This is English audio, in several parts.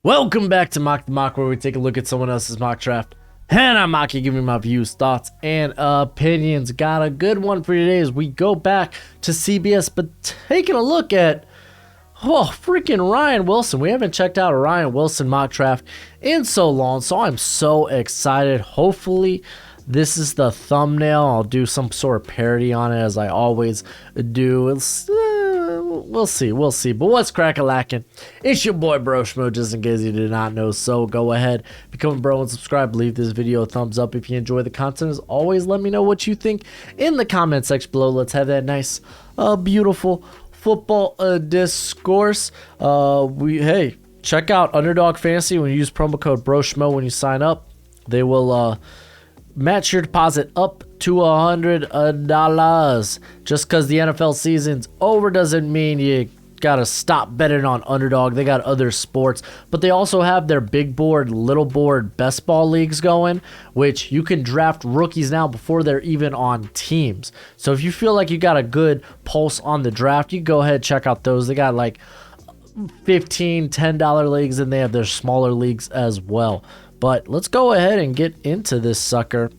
Welcome back to Mock the Mock, where we take a look at someone else's mock draft. And I'm Mocky, giving my views, thoughts, and opinions. Got a good one for you today as we go back to CBS, but taking a look at, freaking Ryan Wilson. We haven't checked out a Ryan Wilson mock draft in so long, so I'm so excited. Hopefully, this is the thumbnail. I'll do some sort of parody on it, as I always do. We'll see. But what's crack-a-lackin'? It's your boy Broshmo, just in case you did not know. So go ahead, become a bro and subscribe. Leave this video a thumbs up if you enjoy the content. As always, let me know what you think in the comment section below. Let's have that nice, beautiful football discourse. Check out Underdog Fantasy. When you use promo code Broshmo when you sign up, they will match your deposit up to $100. Just because the NFL season's over doesn't mean you gotta stop betting on Underdog. They got other sports, but they also have their big board, little board, best ball leagues going, which you can draft rookies now before they're even on teams. So if you feel like you got a good pulse on the draft, you go ahead and check out those. They got like $15, $10 leagues, and they have their smaller leagues as well. But let's go ahead and get into this sucker.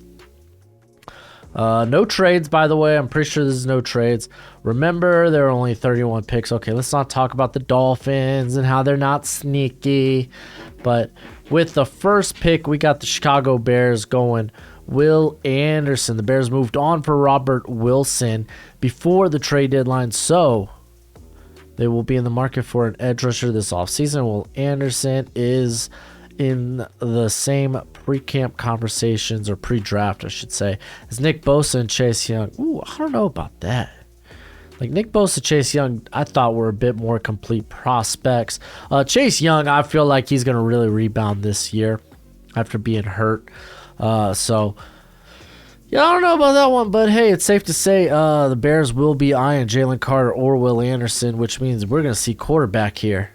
No trades, by the way. I'm pretty sure this is no trades. Remember, there are only 31 picks. Okay, let's not talk about the Dolphins and how they're not sneaky. But with the first pick, we got the Chicago Bears going Will Anderson. The Bears moved on for Robert Wilson before the trade deadline, so they will be in the market for an edge rusher this offseason. Will Anderson is in the same pre-camp conversations, or pre-draft, I should say, as Nick Bosa and Chase Young. Ooh, I don't know about that. Like Nick Bosa, Chase Young, I thought were a bit more complete prospects. Chase Young, I feel like he's going to really rebound this year after being hurt. Yeah, I don't know about that one, but hey, it's safe to say the Bears will be eyeing Jalen Carter or Will Anderson, which means we're going to see quarterback here.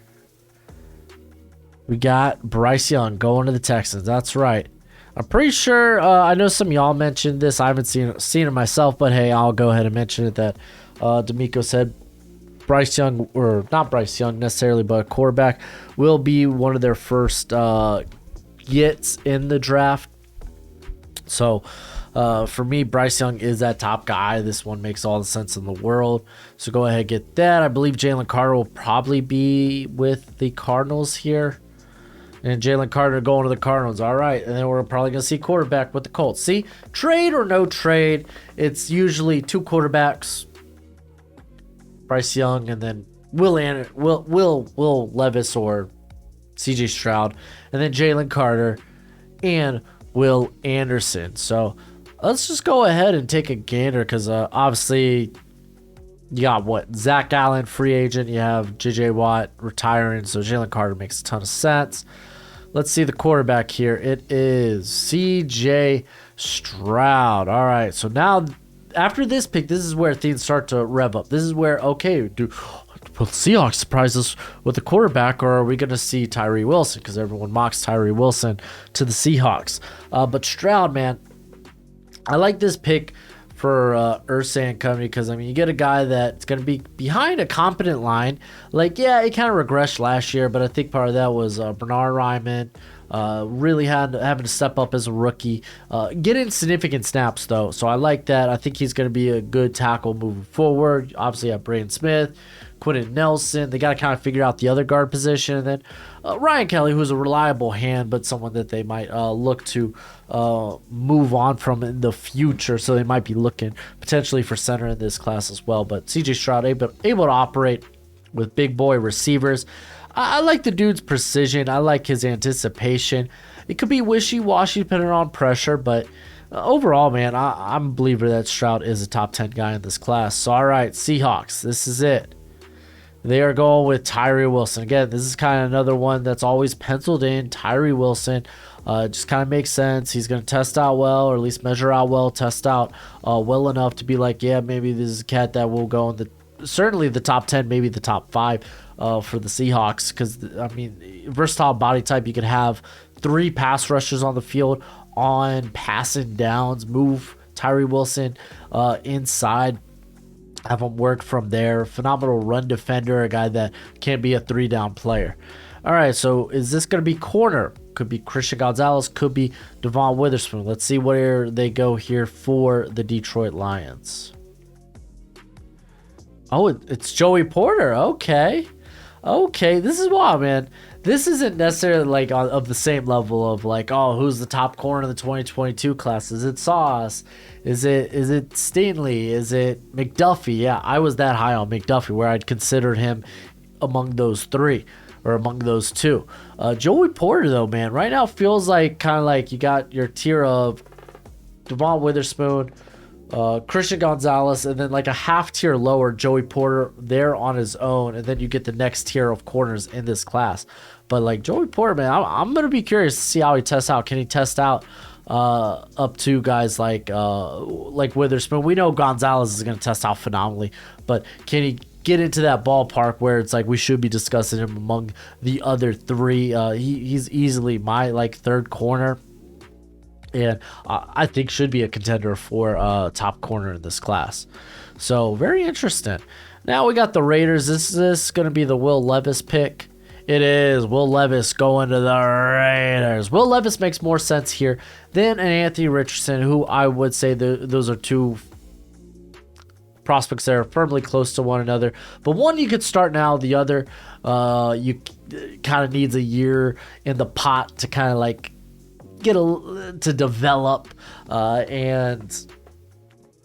We got Bryce Young going to the Texans. That's right. I'm pretty sure, I know some of y'all mentioned this. I haven't seen it myself, but hey, I'll go ahead and mention it that D'Amico said Bryce Young, or not Bryce Young necessarily, but a quarterback, will be one of their first gets in the draft. So for me, Bryce Young is that top guy. This one makes all the sense in the world. So go ahead and get that. I believe Jalen Carter will probably be with the Cardinals here. And Jalen Carter going to the Cardinals. All right. And then we're probably going to see quarterback with the Colts. See, trade or no trade, it's usually two quarterbacks, Bryce Young, and then Will Levis or CJ Stroud, and then Jalen Carter and Will Anderson. So let's just go ahead and take a gander, because obviously you got Zach Allen, free agent. You have J.J. Watt retiring, so Jalen Carter makes a ton of sense. Let's see the quarterback here. It is C.J. Stroud. All right, so now after this pick, this is where things start to rev up. This is where, okay, will Seahawks surprise us with a quarterback, or are we going to see Tyree Wilson? Because everyone mocks Tyree Wilson to the Seahawks. But Stroud, man, I like this pick for Irsay and company, because, I mean, you get a guy that's going to be behind a competent line. Like, yeah, he kind of regressed last year, but I think part of that was Bernard Ryman really having to step up as a rookie. Getting significant snaps, though, so I like that. I think he's going to be a good tackle moving forward. Obviously, you have Braden Smith, Quentin Nelson. They got to kind of figure out the other guard position. And then Ryan Kelly, who's a reliable hand, but someone that they might look to move on from in the future. So they might be looking potentially for center in this class as well. But CJ Stroud able to operate with big boy receivers. I like the dude's precision. I like his anticipation. It could be wishy-washy depending on pressure, but overall, man, I'm a believer that Stroud is a top 10 guy in this class. So, all right, Seahawks, this is it. They are going with Tyree Wilson. Again, this is kind of another one that's always penciled in. Tyree Wilson just kind of makes sense. He's going to test out well, or at least measure out well, test out well enough to be like, yeah, maybe this is a cat that will go in certainly the top 10, maybe the top 5 for the Seahawks. Because, I mean, versatile body type. You can have 3 pass rushers on the field on passing downs, move Tyree Wilson inside, have him work from there. Phenomenal run defender, a guy that can be a 3-down player. All right, so is this going to be corner? Could be Christian Gonzalez, could be Devon Witherspoon. Let's see where they go here for the Detroit Lions. Oh, it's Joey Porter. Okay. Okay, this is wild, man. This isn't necessarily like of the same level of like, oh, who's the top corner in the 2022 class? Is it Sauce? Is it Stingley? Is it McDuffie? Yeah, I was that high on McDuffie where I'd considered him among those three or among those two. Joey Porter, though, man, right now feels like kind of like you got your tier of Devon Witherspoon, Christian Gonzalez, and then like a half tier lower, Joey Porter there on his own, and then you get the next tier of corners in this class. But like Joey Porter, man, I'm gonna be curious to see how he tests out. Can he test out up to guys like Witherspoon? We know Gonzalez is gonna test out phenomenally, but can he get into that ballpark where it's like we should be discussing him among the other three? He's easily my like third corner. And I think should be a contender for top corner in this class. So very interesting. Now we got the Raiders. Is this going to be the Will Levis pick? It is. Will Levis going to the Raiders. Will Levis makes more sense here than an Anthony Richardson, who I would say those are two prospects that are firmly close to one another. But one you could start now. The other you kind of needs a year in the pot to kind of like to develop, and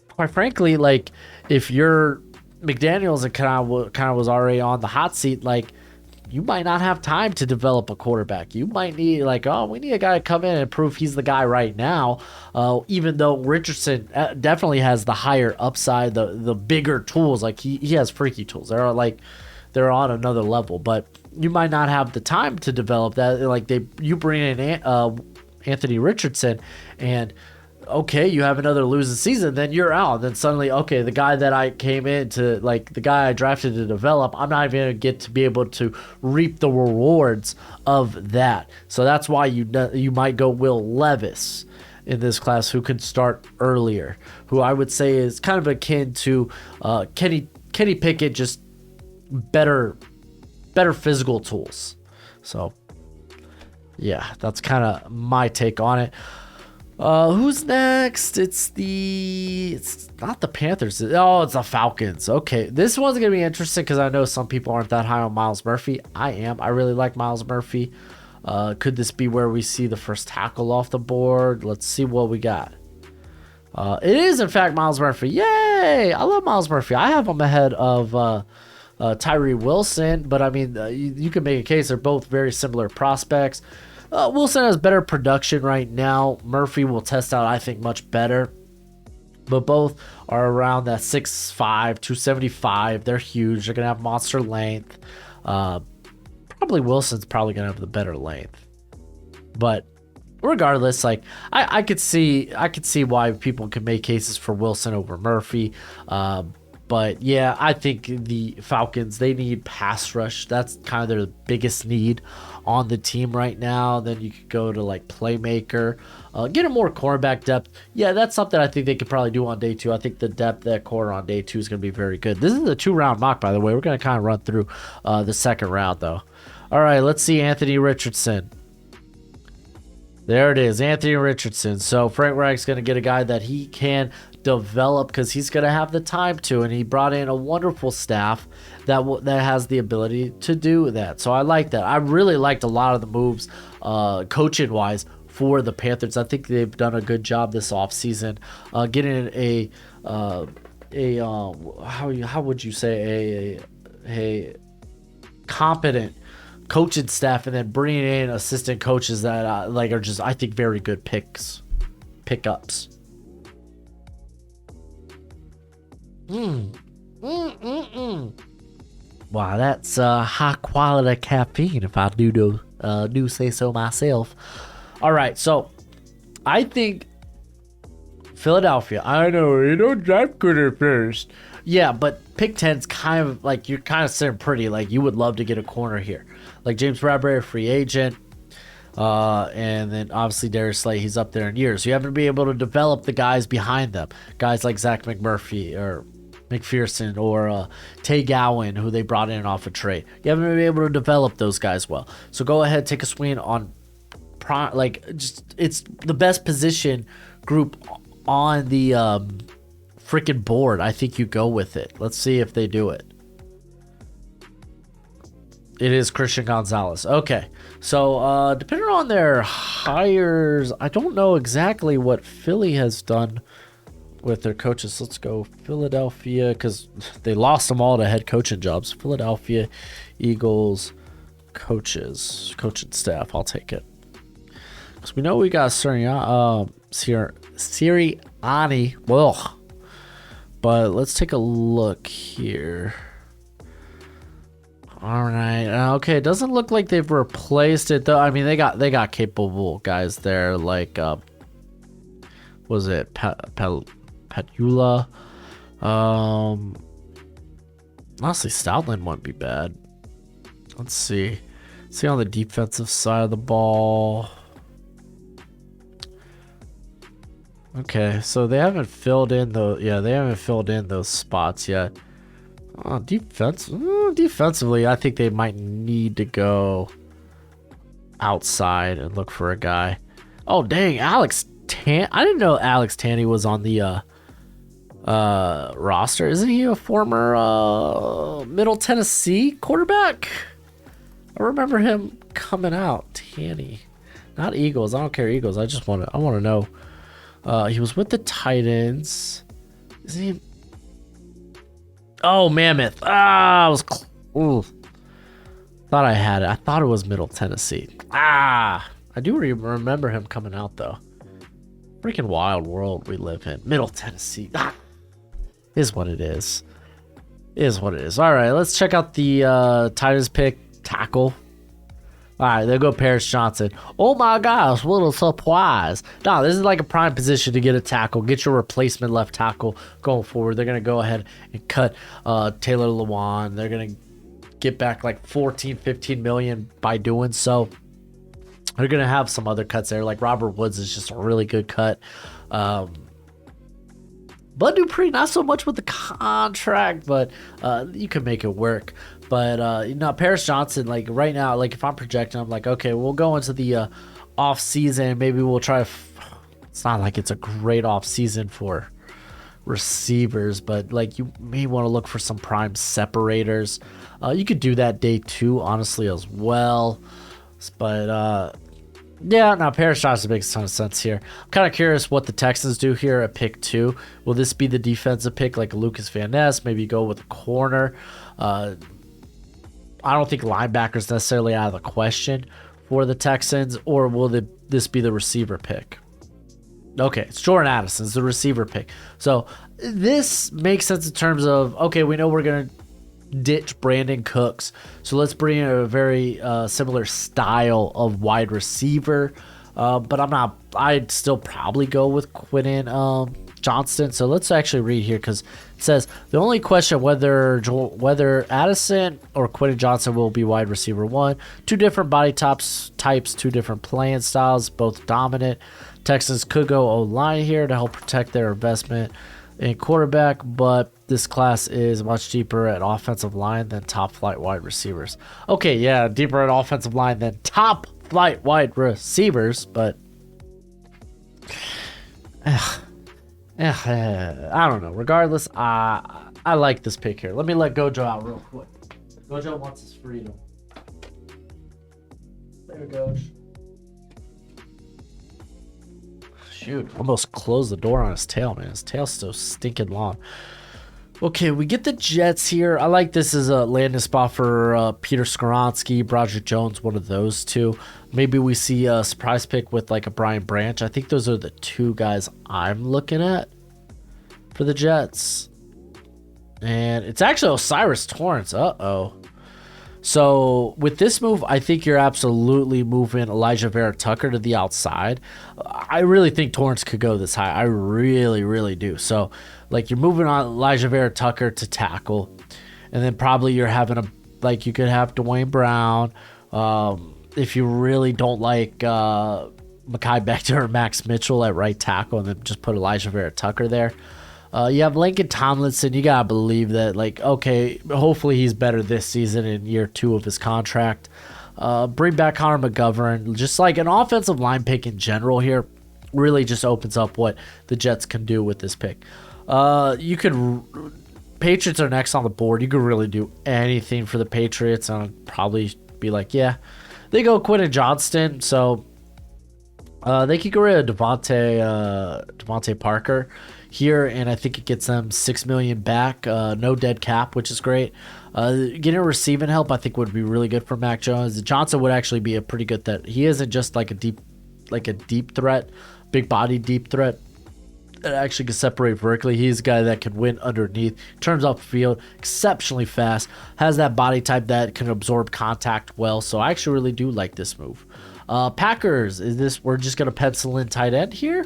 quite frankly, like if you're McDaniels and kind of was already on the hot seat, like you might not have time to develop a quarterback. You might need like, oh, we need a guy to come in and prove he's the guy right now. Even though Richardson definitely has the higher upside, the bigger tools, like he has freaky tools. They're on another level, but you might not have the time to develop that. Like you bring in Anthony Richardson, and okay, you have another losing season, then you're out. Then suddenly, okay, the guy that I came in to, like the guy I drafted to develop, I'm not even gonna get to be able to reap the rewards of that. So that's why you might go Will Levis in this class, who can start earlier, who I would say is kind of akin to Kenny Pickett, just better physical tools. So yeah, that's kind of my take on it. Who's next? It's not the Panthers. Oh, it's the Falcons. Okay, this one's going to be interesting because I know some people aren't that high on Myles Murphy. I am. I really like Myles Murphy. Could this be where we see the first tackle off the board? Let's see what we got. It is, in fact, Myles Murphy. Yay! I love Myles Murphy. I have him ahead of Tyree Wilson, but I mean, you can make a case they're both very similar prospects. Wilson has better production right now. Murphy will test out, I think, much better. But both are around that 6'5", 275. They're huge. They're going to have monster length. Probably Wilson's probably going to have the better length. But regardless, like I could see why people can make cases for Wilson over Murphy. But yeah, I think the Falcons, they need pass rush. That's kind of their biggest need on the team right now. Then you could go to like playmaker, get a more cornerback depth. Yeah, that's something I think they could probably do on day 2. I think the depth at corner on day 2 is going to be very good. This is a 2-round mock, by the way. We're going to kind of run through the second round, though. All right, let's see Anthony Richardson. There it is, Anthony Richardson. So Frank Reich's going to get a guy that he can develop because he's going to have the time to, and he brought in a wonderful staff that has the ability to do that. So I like that. I really liked a lot of the moves coaching wise for the Panthers. I think they've done a good job this offseason getting how would you say a competent coaching staff, and then bringing in assistant coaches that are just, I think, very good pickups. Wow, that's high quality caffeine, if I do say so myself. All right, so I think Philadelphia. I know you don't draft corner first. Yeah, but pick 10's kind of like, you're kind of sitting pretty. Like you would love to get a corner here, like James Bradbury, free agent. And then obviously Darius Slay, he's up there in years. So you have to be able to develop the guys behind them, guys like Zach McMurphy or McPherson or Tay Gowan, who they brought in off a trade. You haven't been able to develop those guys well. So go ahead, take a swing on, it's the best position group on the freaking board. I think you go with it. Let's see if they do it. It is Christian Gonzalez. Okay. So, depending on their hires, I don't know exactly what Philly has done with their coaches. Let's go Philadelphia, because they lost them all to head coaching jobs. Philadelphia Eagles coaching staff. I'll take it. Because we know we got Sirianni. Well, but let's take a look here. All right. Okay. It doesn't look like they've replaced it though. I mean, they got capable guys there. Like, was it Petula? Honestly, Stoutland wouldn't be bad. Let's see. See on the defensive side of the ball. Okay, so they haven't filled in those spots yet. Defensively, I think they might need to go outside and look for a guy. Oh, dang, Alex Tan. I didn't know Alex Tanny was on the roster. Isn't he a former Middle Tennessee quarterback? I remember him coming out. Tanny, not Eagles. I don't care Eagles. I want to know. He was with the Titans. Is he? Oh, Mammoth. I was. Thought I had it. I thought it was Middle Tennessee. I do remember him coming out though. Freaking wild world we live in. Middle Tennessee. Is what it is. Is what it is. All right, let's check out the Titans pick tackle. All right, there go Paris Johnson. Oh my gosh, what a surprise. No, this is like a prime position to get a tackle. Get your replacement left tackle going forward. They're going to go ahead and cut Taylor Lewan. They're going to get back like 14, 15 million by doing so. They're going to have some other cuts there. Like Robert Woods is just a really good cut. Bud Dupree, not so much with the contract, but you can make it work. But, Paris Johnson, like right now, like if I'm projecting, I'm like, okay, we'll go into the off season. Maybe we'll try. It's not like it's a great off season for receivers, but like you may want to look for some prime separators. You could do that day 2, honestly, as well. But, Paris Johnson makes a ton of sense here. I'm kind of curious what the Texans do here at pick 2. Will this be the defensive pick like Lucas Van Ness? Maybe go with a corner. I don't think linebacker's necessarily out of the question for the Texans, or will this be the receiver pick? Okay, it's Jordan Addison's the receiver pick. So this makes sense in terms of, okay, we know we're going to ditch Brandon Cooks, so let's bring in a very similar style of wide receiver. But I'd still probably go with Quentin Johnston. So let's actually read here, because it says the only question whether Addison or Quentin Johnston will be wide receiver 1. 2 different body types, 2 different playing styles, both dominant. Texans could go O-line here to help protect their investment in quarterback, but this class is much deeper at offensive line than top flight wide receivers. Okay, yeah, deeper at offensive line than top flight wide receivers, but I don't know. Regardless, I like this pick here. Let me let Gojo out real quick. Gojo wants his freedom. There we go. Shoot, almost closed the door on his tail, man. His tail's so stinking long. Okay, we get the Jets here. I like this as a landing spot for Peter Skoronski, Broderick Jones, one of those two. Maybe we see a surprise pick with like a Brian Branch. I think those are the 2 guys I'm looking at for the Jets. And it's actually Osiris Torrance. Uh-oh. So with this move, I think you're absolutely moving Elijah Vera Tucker to the outside. I really think Torrance could go this high. I really, really do. So like you're moving on Elijah Vera Tucker to tackle, and then probably you're having you could have Dwayne Brown. If you really don't like Mekhi Becton or Max Mitchell at right tackle, and then just put Elijah Vera Tucker there. You have Lincoln Tomlinson. You gotta believe that, like, okay, hopefully he's better this season in year 2 of his contract. Bring back Connor McGovern. Just like an offensive line pick in general here really just opens up what the Jets can do with this pick. Patriots are next on the board. You could really do anything for the Patriots, and I'd probably be like, yeah. They go Quentin Johnston, so they could get rid of Devontae Parker here, and I think it gets them $6 million back. No dead cap, which is great. Getting receiving help, I think, would be really good for Mac Jones. Johnson would actually be a pretty good that he isn't just like a deep threat, big body deep threat that actually can separate vertically. He's a guy that can win underneath, turns off the field, exceptionally fast, has that body type that can absorb contact well. So I actually really do like this move. Packers, we're just gonna pencil in tight end here?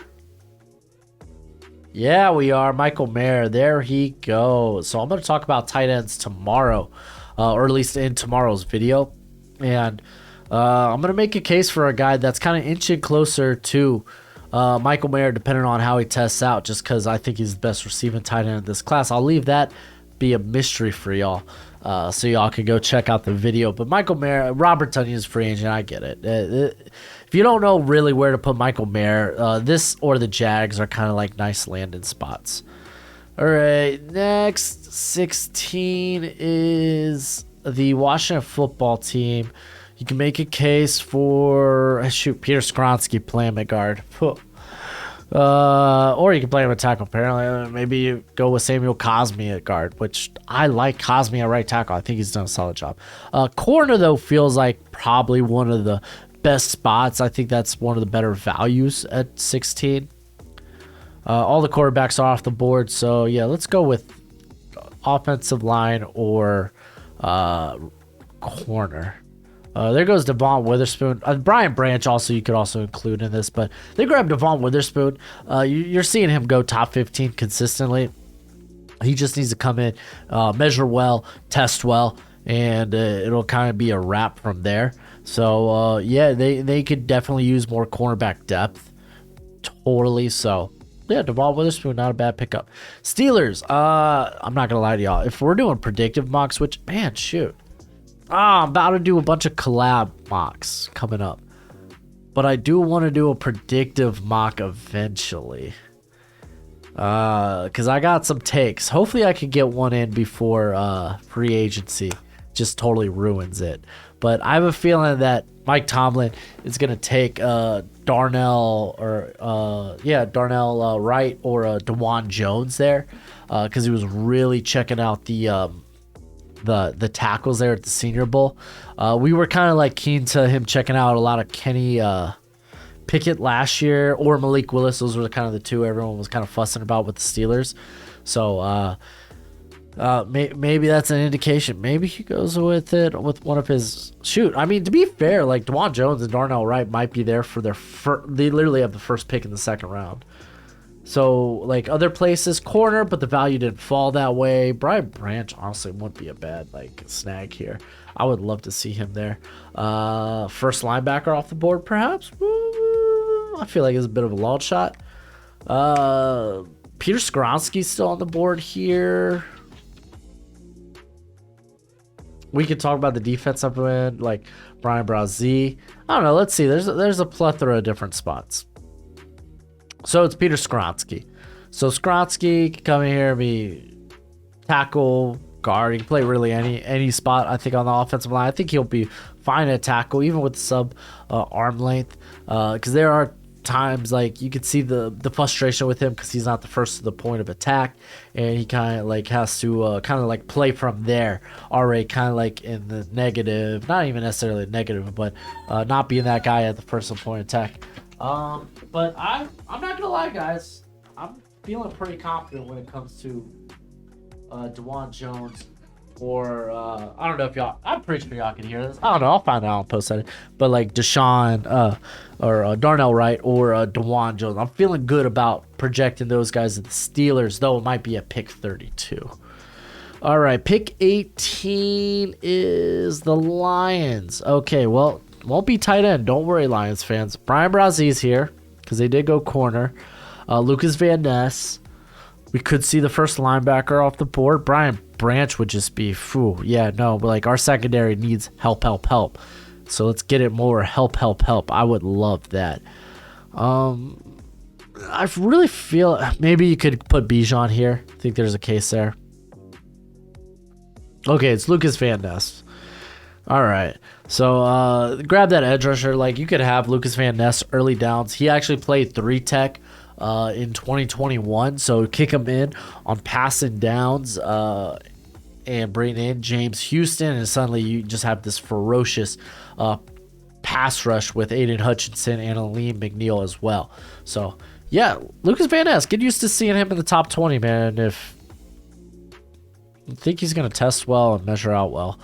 Yeah, we are. Michael Mayer, there he goes. So I'm gonna talk about tight ends tomorrow, or at least in tomorrow's video, and I'm gonna make a case for a guy that's kind of inching closer to Michael Mayer, depending on how he tests out, just because I think he's the best receiving tight end in this class. I'll leave that be a mystery for y'all, so y'all can go check out the video. But Michael Mayer, Robert Tonyan's free agent, I get it. If you don't know really where to put Michael Mayer, this or the Jags are kind of like nice landing spots. All right, next 16 is the Washington football team. You can make a case for, Peter Skronsky playing at guard. Or you can play him at tackle, apparently. Maybe you go with Samuel Cosmi at guard, which I like Cosmi at right tackle. I think he's done a solid job. Corner, though, feels like probably one of the best spots. I think that's one of the better values at 16. All the quarterbacks are off the board, so yeah, let's go with offensive line or corner. There goes Devon Witherspoon. Brian Branch also you could also include in this, but they grabbed Devon Witherspoon. You're seeing him go top 15 consistently. He just needs to come in, measure well, test well, and it'll kind of be a wrap from there. So, yeah, they could definitely use more cornerback depth. Totally. So, yeah, Devon Witherspoon, not a bad pickup. Steelers, I'm not going to lie to y'all. If we're doing predictive mocks, which, man, shoot. I'm about to do a bunch of collab mocks coming up. But I do want to do a predictive mock eventually. Because I got some takes. Hopefully I can get one in before free agency just totally ruins it. But I have a feeling that Mike Tomlin is going to take Darnell Wright or DeJuan Jones there. Because he was really checking out the tackles there at the Senior Bowl. We were kind of like keen to him checking out a lot of Kenny Pickett last year or Malik Willis. Those were kind of the two everyone was kind of fussing about with the Steelers. So maybe that's an indication. Maybe he goes with it with one of his I mean, to be fair, like DeJuan Jones and Darnell Wright might be there for their they literally have the first pick in the second round. So, like, other places, corner, but the value didn't fall that way. Brian Branch, honestly, wouldn't be a bad, like, snag here. I would love to see him there. First linebacker off the board, perhaps? I feel like it's a bit of a long shot. Peter Skronsky's still on the board here. We could talk about the defensive end, like Brian Brazee. I don't know. Let's see. There's a plethora of different spots. So it's Peter Skronsky. So Skronsky can come in here and be tackle, guard. He can play really any spot, I think, on the offensive line. I think he'll be fine at tackle, even with sub arm length. Because there are times, like, you could see the frustration with him because he's not the first to the point of attack. And he kind of, like, has to kind of, like, play from there. Already kind of, like, in the negative. Not even necessarily negative, but not being that guy at the first point of attack. But I'm not gonna lie, guys. I'm feeling pretty confident when it comes to DeJuan Jones or I don't know if y'all. I'm pretty sure y'all can hear this. I don't know. I'll find out. I'll post it. But like Deshaun or Darnell Wright or DeJuan Jones. I'm feeling good about projecting those guys at the Steelers, though it might be at pick 32. All right, pick 18 is the Lions. Okay, well. Won't be tight end. Don't worry, Lions fans. Brian Brazee's here because they did go corner. Lucas Van Ness. We could see the first linebacker off the board. Brian Branch would just be, phew, yeah, no, but like our secondary needs help, help, help. So let's get it more help, help, help. I would love that. I really feel maybe you could put Bijan here. I think there's a case there. Okay, it's Lucas Van Ness. All right. So grab that edge rusher. Like you could have Lucas Van Ness early downs. He actually played 3 tech in 2021. So kick him in on passing downs and bring in James Houston. And suddenly you just have this ferocious pass rush with Aiden Hutchinson and Aleem McNeil as well. So yeah, Lucas Van Ness, get used to seeing him in the top 20, man. If I think he's going to test well and measure out well.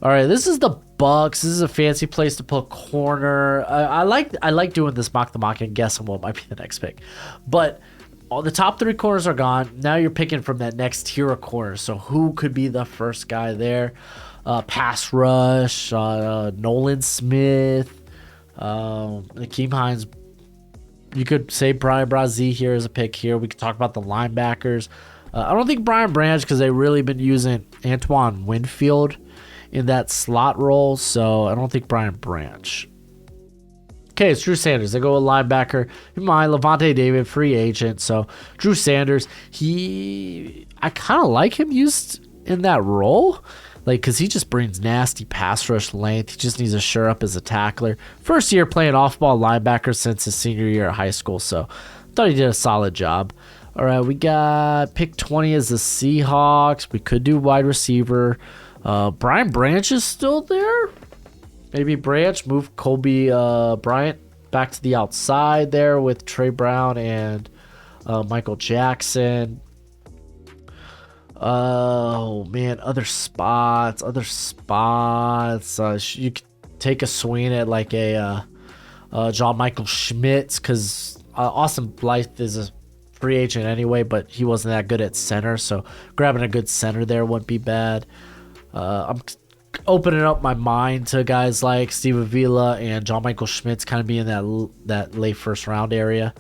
All right, this is the Bucks. This is a fancy place to put corner. I like doing this mock the mock and guessing what might be the next pick. But all the top 3 corners are gone. Now you're picking from that next tier of corners. So who could be the first guy there? Pass rush, Nolan Smith, Akeem Hines. You could say Brian Brazee here as a pick here. We could talk about the linebackers. I don't think Brian Branch because they've really been using Antoine Winfield in that slot role, so I don't think Brian Branch. Okay, it's Drew Sanders. They go with linebacker. My Levante David, free agent. So Drew Sanders, I kind of like him used in that role, like because he just brings nasty pass rush length. He just needs to shore up as a tackler. First year playing off-ball linebacker since his senior year at high school, so thought he did a solid job. All right, we got pick 20 as the Seahawks. We could do wide receiver. Brian Branch is still there. Maybe Branch move Colby Bryant back to the outside there with Trey Brown and Michael Jackson. Oh man, other spots. You could take a swing at like a John Michael Schmitz because Austin Blythe is a free agent anyway, but he wasn't that good at center, so grabbing a good center there wouldn't be bad. I'm opening up my mind to guys like Steve Avila and John Michael Schmitz kind of be in that late first round area.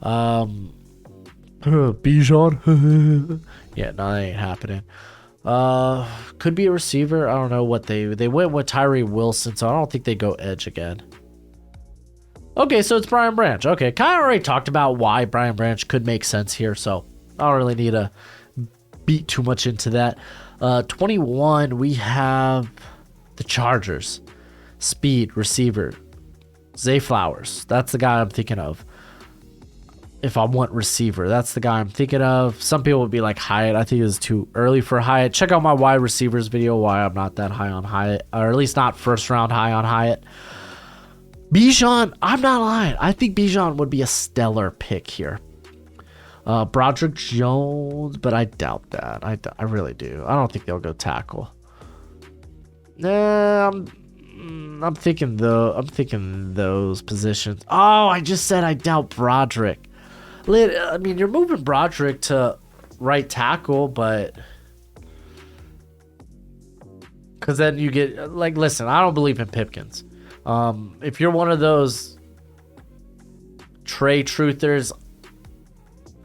Bijan. Yeah, no, that ain't happening. Could be a receiver. I don't know what they went with Tyree Wilson, so I don't think they go edge again. Okay, so it's Brian Branch. Okay, kind of already talked about why Brian Branch could make sense here, so I don't really need to beat too much into that. 21, we have the Chargers. Speed, receiver. Zay Flowers. That's the guy I'm thinking of. If I want receiver, that's the guy I'm thinking of. Some people would be like Hyatt. I think it's too early for Hyatt. Check out my wide receivers video, why I'm not that high on Hyatt. Or at least not first round high on Hyatt. Bijan, I'm not lying. I think Bijan would be a stellar pick here. Broderick Jones, but I doubt that. I really do. I don't think they'll go tackle. Nah, I'm thinking those positions. Oh, I just said I doubt Broderick. I mean, you're moving Broderick to right tackle, but because then you get like, listen, I don't believe in Pipkins. If you're one of those Trey truthers,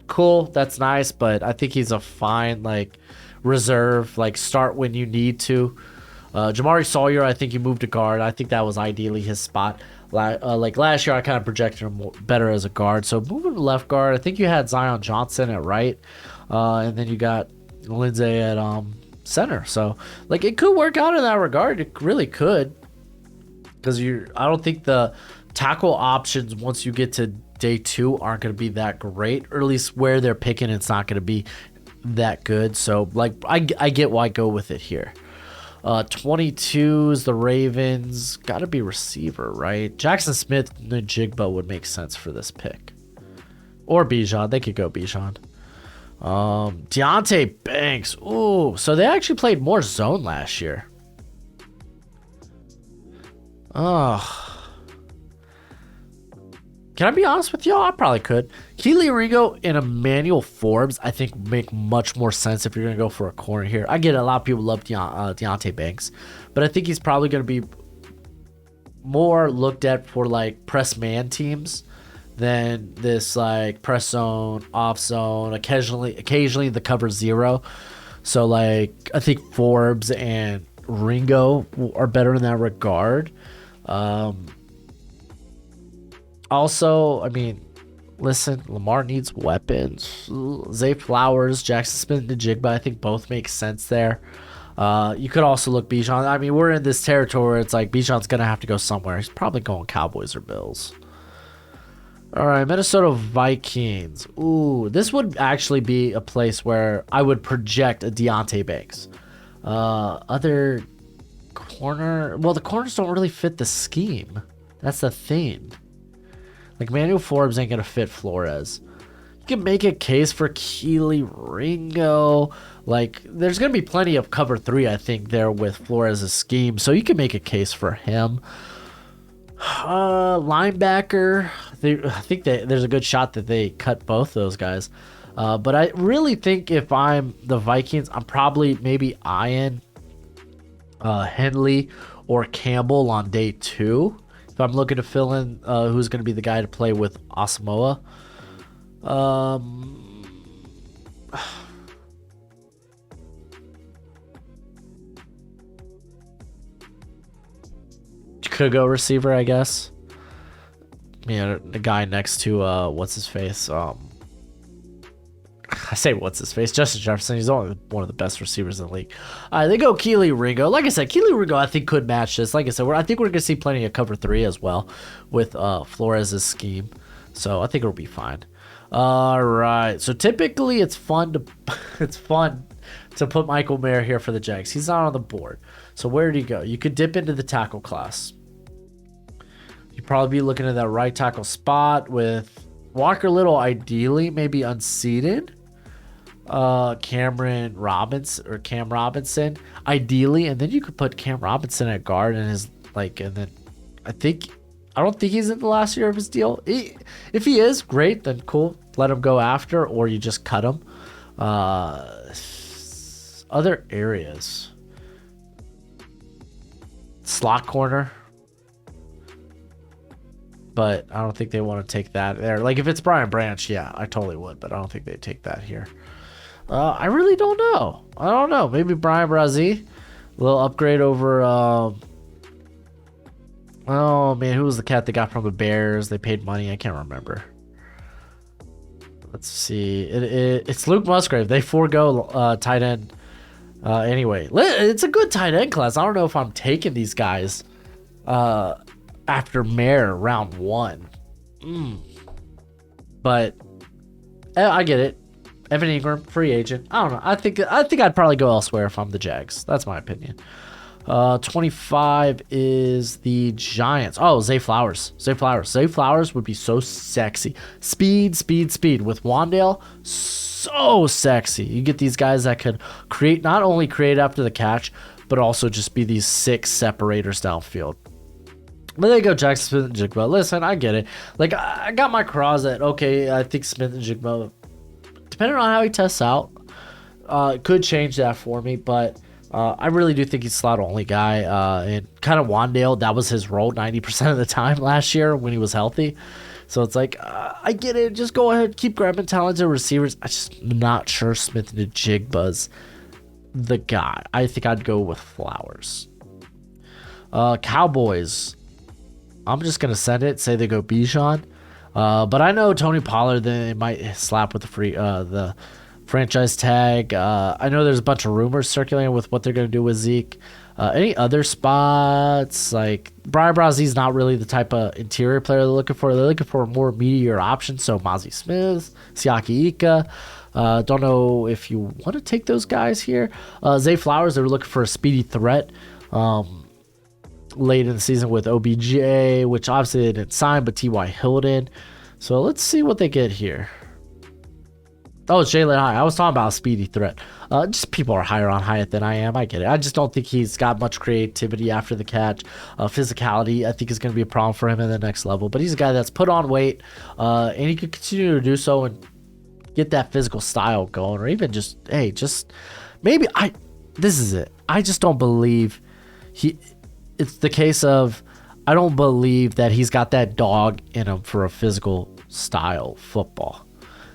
cool, that's nice, but I think he's a fine like reserve, like start when you need to. Jamari Sawyer, I think he moved to guard. I think that was ideally his spot. Like last year, I kind of projected him better as a guard. So moving to left guard, I think you had Zion Johnson at right, and then you got Lindsay at center. So like it could work out in that regard. It really could, because I don't think the tackle options once you get to day 2 aren't going to be that great, or at least where they're picking, it's not going to be that good. So like I get why I go with it here. 22 is the Ravens. Got to be receiver, right? Jackson Smith and Jigba would make sense for this pick, or Bijan. They could go Bijan. Deontay Banks. Ooh, so they actually played more zone last year. Oh. Can I be honest with y'all? I probably could. Keely Ringo and Emmanuel Forbes, I think, make much more sense if you're going to go for a corner here. I get it. A lot of people love Deontay Banks, but I think he's probably going to be more looked at for like press man teams than this like press zone, off zone, occasionally the cover zero. So like I think Forbes and Ringo are better in that regard. Also, I mean, listen, Lamar needs weapons. Zay Flowers, Jackson Smith, and Jigba, I think both make sense there. You could also look Bijan. I mean, we're in this territory where it's like Bijan's going to have to go somewhere. He's probably going Cowboys or Bills. All right, Minnesota Vikings. Ooh, this would actually be a place where I would project a Deontay Banks. Other corner. Well, the corners don't really fit the scheme. That's the thing. Like, Manuel Forbes ain't going to fit Flores. You can make a case for Keely Ringo. Like, there's going to be plenty of cover 3, I think, there with Flores' scheme. So you can make a case for him. Linebacker. I think there's a good shot that they cut both those guys. But I really think if I'm the Vikings, I'm probably maybe eyeing Henley or Campbell on day 2. If I'm looking to fill in who's going to be the guy to play with Asamoah. Could go receiver, I guess. The guy next to what's his face? I say what's his face? Justin Jefferson. He's only one of the best receivers in the league. They go Keely Ringo. Like I said, Keely Ringo I think could match this. Like I said, I think we're gonna see plenty of cover 3 as well with Flores' scheme. So I think it'll be fine. All right. So typically it's fun to put Michael Mayer here for the Jags. He's not on the board. So where do you go? You could dip into the tackle class. You'd probably be looking at that right tackle spot with Walker Little, ideally, maybe unseated. Cam Robinson, ideally, and then you could put Cam Robinson at guard and then I don't think he's in the last year of his deal. If he is, great, then cool. Let him go after, or you just cut him. Other areas. Slot corner. But I don't think they want to take that there. Like, if it's Brian Branch, yeah, I totally would. But I don't think they'd take that here. I really don't know. I don't know. Maybe Brian Brazee. A little upgrade over... oh, man, who was the cat they got from the Bears? They paid money. I can't remember. Let's see. It's Luke Musgrave. They forego tight end. Anyway, it's a good tight end class. I don't know if I'm taking these guys after Mayer round 1. But I get it. Evan Ingram, free agent. I don't know. I think I'd probably go elsewhere if I'm the Jags. That's my opinion. 25 is the Giants. Oh, Zay Flowers. Zay Flowers would be so sexy. Speed with Wandale. So sexy. You get these guys that could not only create after the catch, but also just be these 6 separators downfield. But they go Jackson Smith and Jigba. Listen, I get it. Like, I got my cross at, okay, I think Smith and Jigba, depending on how he tests out, could change that for me. But I really do think he's slot only guy. And kind of Wandale, that was his role 90% of the time last year when he was healthy. So it's like, I get it. Just go ahead, keep grabbing talented receivers. I'm just not sure Smith and Jigba's the guy. I think I'd go with Flowers. Cowboys. I'm just going to send it, say they go Bijan. But I know Tony Pollard, they might slap with the franchise tag. I know there's a bunch of rumors circulating with what they're going to do with Zeke. Any other spots? Like, Brian Brazee's not really the type of interior player they're looking for. They're looking for a more meatier option. So Mozzie Smith, Siaki Ika. Don't know if you want to take those guys here. Zay Flowers, they were looking for a speedy threat. Late in the season with OBJ, which obviously they didn't sign, but T.Y. Hilton. So let's see what they get here. Oh, it's Jalen Hyatt. I was talking about a speedy threat. Just people are higher on Hyatt than I am. I get it. I just don't think he's got much creativity after the catch. Physicality, I think, is going to be a problem for him in the next level. But he's a guy that's put on weight, and he could continue to do so and get that physical style going. Or even just maybe this is it. I just don't believe it's the case of, I don't believe that he's got that dog in him for a physical style football.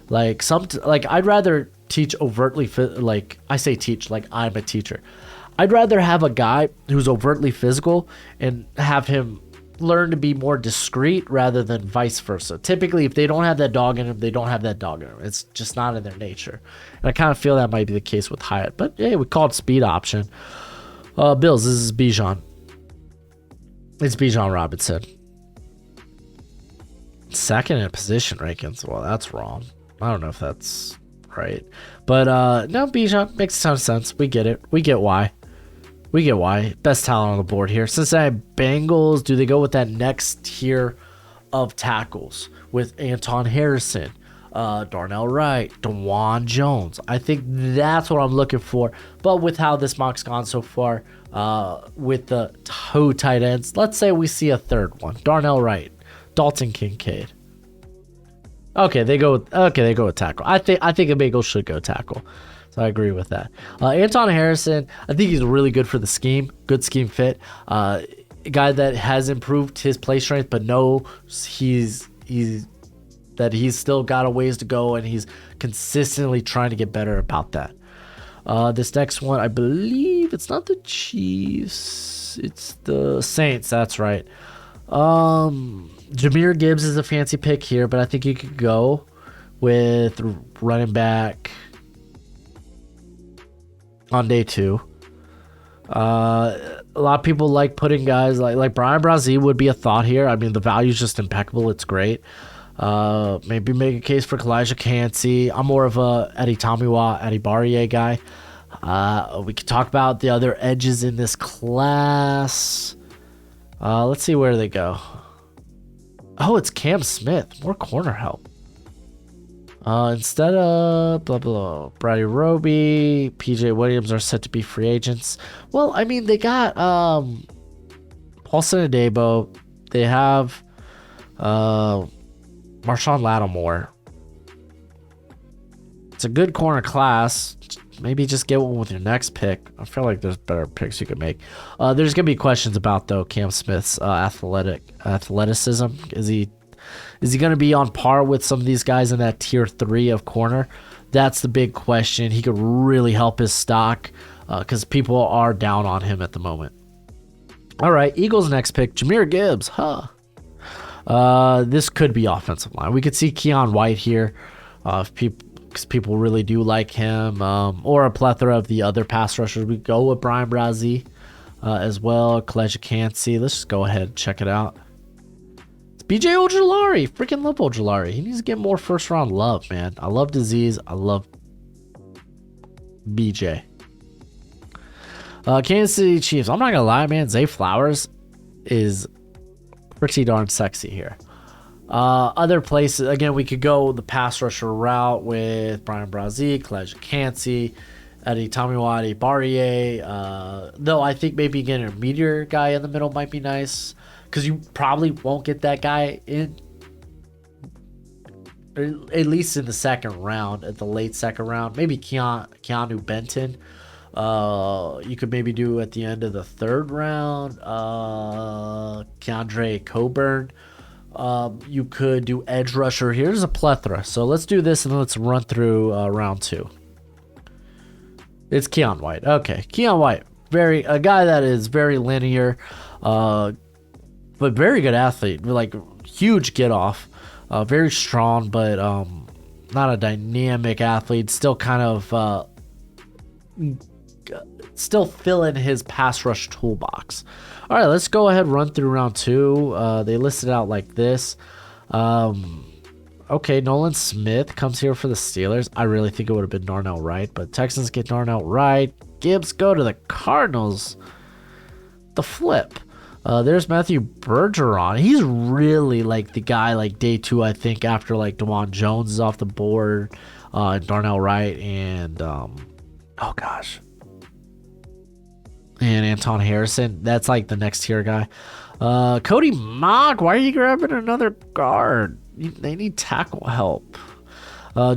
Like I'd rather teach overtly like I say teach like I'm a teacher. I'd rather have a guy who's overtly physical and have him learn to be more discreet rather than vice versa. Typically, if they don't have that dog in them, they don't have that dog in them. It's just not in their nature. And I kind of feel that might be the case with Hyatt. But hey, we called speed option. Bills, this is Bijan. It's Bijan Robinson. Second in position rankings. Well, that's wrong. I don't know if that's right. But no, Bijan makes a ton of sense. We get it. We get why. Best talent on the board here. Cincinnati Bengals, do they go with that next tier of tackles with Anton Harrison, Darnell Wright, DeJuan Jones? I think that's what I'm looking for. But with how this mock's gone so far, with the two tight ends, let's say we see a third one. Darnell Wright, Dalton Kincaid. Okay, they go with tackle. I think the Bengals should go tackle. So I agree with that. Anton Harrison, I think he's really good for the scheme. Good scheme fit. A guy that has improved his play strength, but knows he's still got a ways to go, and he's consistently trying to get better about that. This next one, I believe it's not the Chiefs. It's the Saints. That's right. Jahmyr Gibbs is a fancy pick here, but I think you could go with running back on day 2. A lot of people like putting guys like Brian Brazil would be a thought here. I mean, the value is just impeccable. It's great. Maybe make a case for Kalijah Cansey. I'm more of a Eddie Tamiwa, Eddie Barrier guy. We could talk about the other edges in this class. Let's see where they go. Oh, it's Cam Smith. More corner help. Instead of blah blah, Brady Roby, PJ Williams are set to be free agents. Well, I mean, they got Paulson Adebo. They have Marshawn Lattimore. It's a good corner class. Maybe just get one with your next pick. I feel like there's better picks you could make. There's gonna be questions about though Cam Smith's athleticism. Is he going to be on par with some of these guys in that tier 3 of corner? That's the big question. He could really help his stock because people are down on him at the moment. All right, Eagles next pick, Jahmyr Gibbs. This could be offensive line. We could see Keon White here because people really do like him, or a plethora of the other pass rushers. We go with Brian Brazil as well, Kalijah Cansey. Let's just go ahead and check it out. BJ Ojulari, freaking love Ojulari. He needs to get more first round love, man. I love Disease. I love BJ. Kansas City Chiefs. I'm not gonna lie, man. Zay Flowers is pretty darn sexy here. Other places, again, we could go the pass rusher route with Brian Brazil, Kalijah Cansey, Eddie Tamiwa, Barrier. Though I think maybe getting a meteor guy in the middle might be nice. Because you probably won't get that guy in, or at least in the second round, at the late second round. Maybe Keanu Benton. You could maybe do at the end of the third round. Keandre Coburn. You could do edge rusher. Here's a plethora. So let's do this and let's run through round 2. It's Keon White. Okay, Keon White. A guy that is very linear. But very good athlete, like huge get off, very strong, but not a dynamic athlete. Still kind of still filling his pass rush toolbox. All right, let's go ahead and run through round 2. They listed out like this. Okay, Nolan Smith comes here for the Steelers. I really think it would have been Darnell Wright, but Texans get Darnell Wright. Gibbs go to the Cardinals. The flip. There's Matthew Bergeron. He's really like the guy like day 2, I think, after like DeJuan Jones is off the board, and Darnell Wright and and Anton Harrison. That's like the next tier guy. Cody Mock. Why are you grabbing another guard? They need tackle help.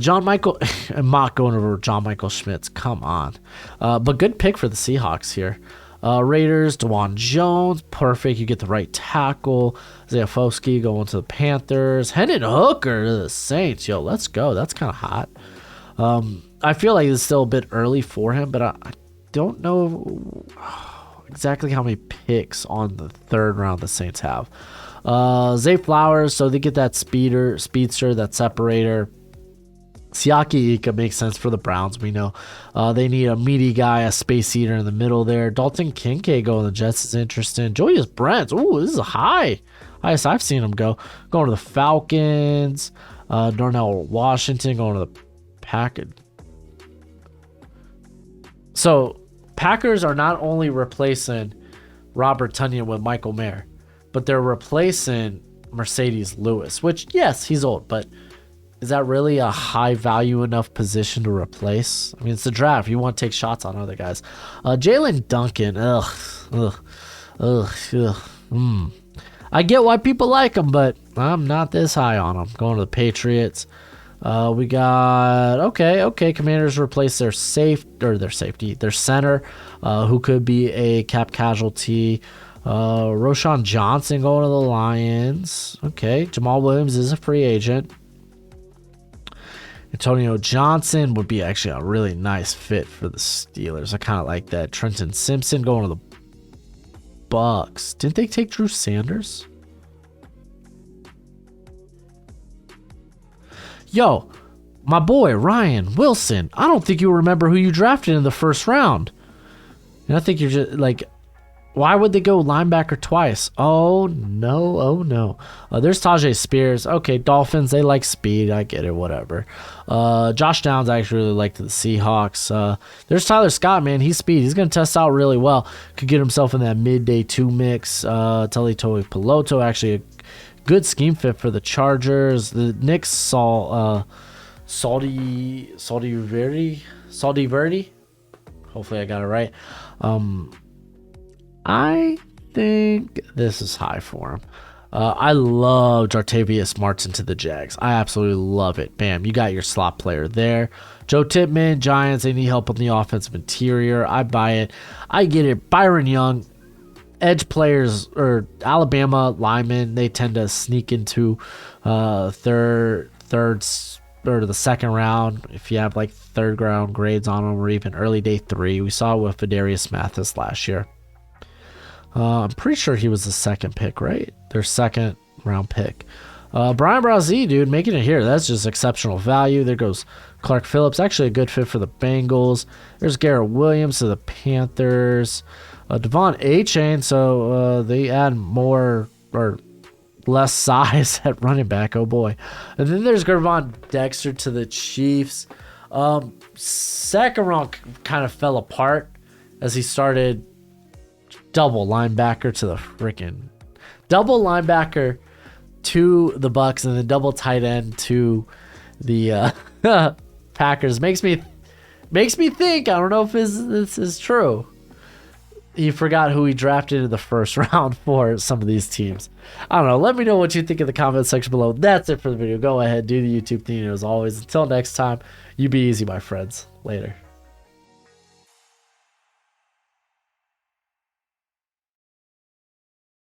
John Michael and Mock going over John Michael Schmitz. Come on. But good pick for the Seahawks here. Raiders, DeJuan Jones, perfect. You get the right tackle. Zafowski going to the Panthers. Hendon Hooker to the Saints. Yo, let's go. That's kind of hot. I feel like it's still a bit early for him, but I don't know exactly how many picks on the third round the Saints have. Zay Flowers, so they get that speedster, that separator. Siaki Ika makes sense for the Browns. We know they need a meaty guy, a space eater in the middle there. Dalton Kincaid going to the Jets is interesting. Julius Brents, ooh, this is a highest I've seen him go. Going to the Falcons. Darnell Washington going to the Packers. So Packers are not only replacing Robert Tonyan with Michael Mayer, but they're replacing Mercedes Lewis, which, yes, he's old, but is that really a high value enough position to replace? I mean, it's the draft. You want to take shots on other guys. Jalen Duncan. I get why people like him, but I'm not this high on him. Going to the Patriots. We got okay. Commanders replace their safety, their center, who could be a cap casualty. Roshan Johnson going to the Lions. Okay, Jamal Williams is a free agent. Antonio Johnson would be actually a really nice fit for the Steelers. I kind of like that. Trenton Simpson going to the Bucks. Didn't they take Drew Sanders? Yo, my boy Ryan Wilson. I don't think you remember who you drafted in the first round. And I think you're just like, why would they go linebacker twice? Oh no. There's Tajay Spears. Okay, Dolphins, they like speed. I get it, whatever. Josh Downs, I actually really liked the Seahawks. There's Tyler Scott, man. He's speed. He's going to test out really well. Could get himself in that midday 2 mix. Teletoe Peloto, actually a good scheme fit for the Chargers. The Knicks saw Saldi Verdi. Hopefully I got it right. I think this is high for him. I love Jartavius Martin to the Jags. I absolutely love it. Bam, you got your slot player there. Joe Tippmann, Giants, they need help on the offensive interior. I buy it. I get it. Byron Young, edge players or Alabama linemen, they tend to sneak into third or the second round if you have like third round grades on them, or even early day 3. We saw it with Fadarius Mathis last year. I'm pretty sure he was the second pick, right? Their second round pick. Brian Brazee, dude, making it here. That's just exceptional value. There goes Clark Phillips. Actually a good fit for the Bengals. There's Garrett Williams to the Panthers. Devon A-Chain, so they add more or less size at running back. Oh, boy. And then there's Gervon Dexter to the Chiefs. Second round kind of fell apart as he started double linebacker to the Bucks, and then double tight end to the Packers. Makes me think. I don't know if this is true. He forgot who he drafted in the first round for some of these teams. I don't know. Let me know what you think in the comment section below. That's it for the video. Go ahead, do the YouTube thing. As always, until next time, you be easy, my friends. Later.